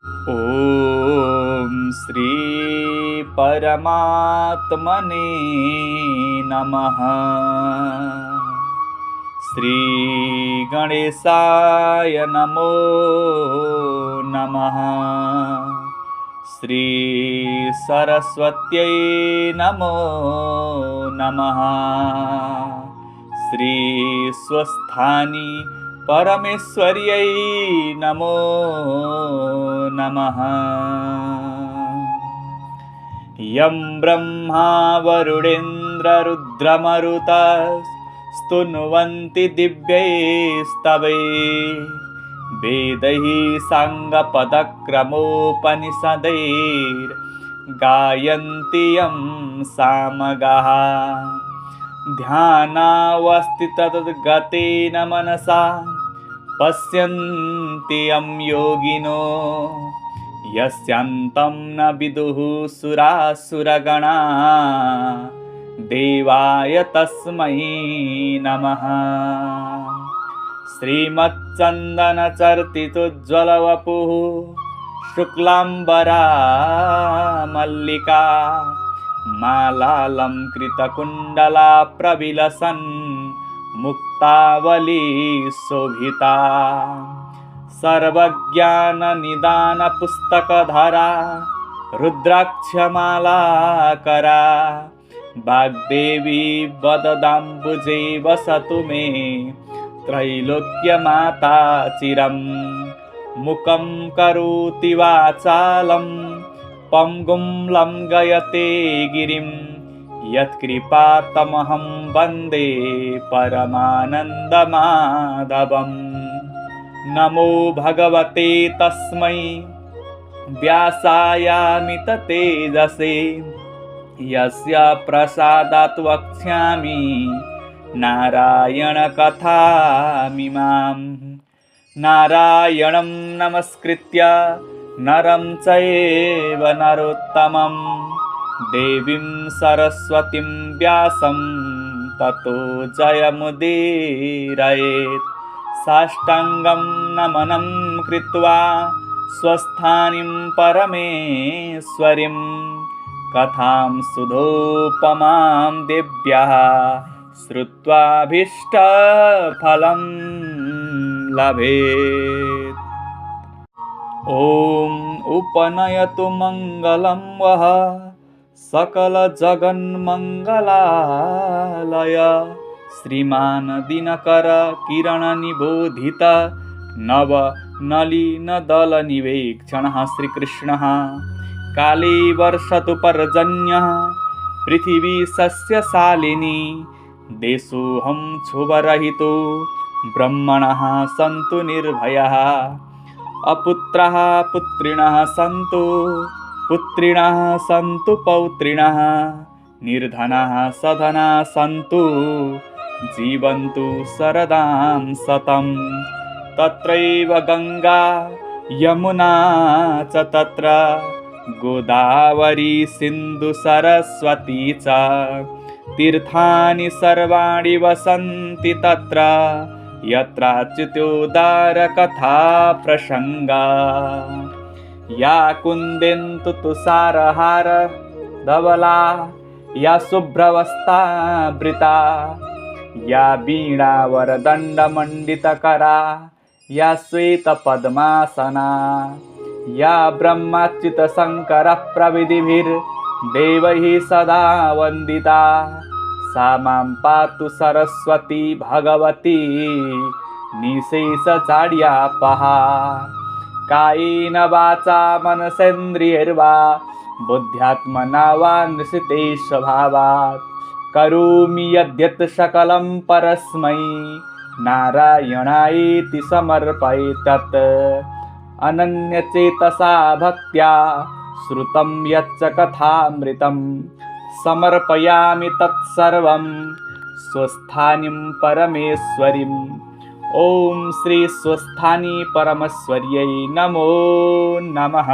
ॐ श्री परमात्मने नमः। श्री गणेशाय नमो नमः। श्री सरस्वत्यै नमो नमः। श्री स्वस्थानी परमेश्वर्यै नमो नमः। यं ब्रह्मा वरुणेन्द्ररुद्रमरुतस्तुन्वन्ति दिव्यैस्तवैः वेदैः साङ्गपदक्रमोपनिषदैर्गायन्ति यं सामगाः। ध्यानावस्थि तद्गतेन मनसा पश्यन्ति यं योगिनो यस्यान्तं न विदुः सुरासुरगणा देवाय तस्मै नमः। श्रीमच्चन्दनचर्चितोज्ज्वलवपुः शुक्लाम्बरा मल्लिका मालालङ्कृतकुण्डला प्रविलसन् मुक्तावली शोभिता। सर्वज्ञाननिदानपुस्तकधरा रुद्राक्षमालाकरा वाग्देवी वददाम्बुजे वसतु मे त्रैलोक्यमाता चिरम्। मुखं करोति वाचालं पंगुं लङ्घयते गिरिं यत्कृपातमहं वन्दे परमानन्दमाधवम्। नमो भगवते तस्मै व्यासायामित तेजसे यस्य प्रसादात् वक्ष्यामि नारायणकथामिमाम्। नारायणं नमस्कृत्य नरं चैव नरोत्तमं देवीं सरस्वतीं व्यासं ततो जयमुदीरयेत्। साष्टाङ्गं नमनं कृत्वा स्वस्थानीं परमेश्वरीं कथां सुधोपमां देव्याः श्रुत्वाभीष्टफलं लभेत्। ॐ उपनयतु मङ्गलं वः सकलजगन्मङ्गलालय। श्रीमान् दिनकर किरणनिबोधित नवनलिनदलनिवेक्षणः श्रीकृष्णः। काले वर्षतु पर्जन्यः पृथिवी सस्यशालिनी। देशोऽहं क्षोभरहितो ब्रह्मणः सन्तु निर्भयाः। अपुत्रः पुत्रिणः सन्तु पुत्रिणः सन्तु पौत्रिणः। निर्धनाः सधनाः सन्तु जीवन्तु शरदां शतं। तत्रैव गङ्गा यमुना च तत्र गोदावरी सिन्धु सरस्वती च। तीर्थानि सर्वाणि वसन्ति तत्र यत्राच्युतोदारकथा प्रसङ्गा। या कुन्देन्दु तुषारहार धवला या शुभ्रवस्त्रावृता या वीणावरदण्डमण्डितकरा या श्वेतपद्मासना या ब्रह्माच्युतशङ्करप्रभृतिभिर्देवैः सदा वन्दिता। सा मां पातु सरस्वती भगवती निःशेषजाड्यापहा। कायेन वाचा मनसेन्द्रियैर्वा बुद्ध्यात्मना वा निश्चिते स्वभावात् करोमि यद्यत् सकलं परस्मै नारायणायेति समर्पये तत्। अनन्यचेतसा भक्त्या श्रुतं यच्च कथामृतं समर्पयामि तत्सर्वं स्वस्थानीं परमेश्वरीम्। ॐ श्री स्वस्थानी परमेश्वर्यै नमो नमः।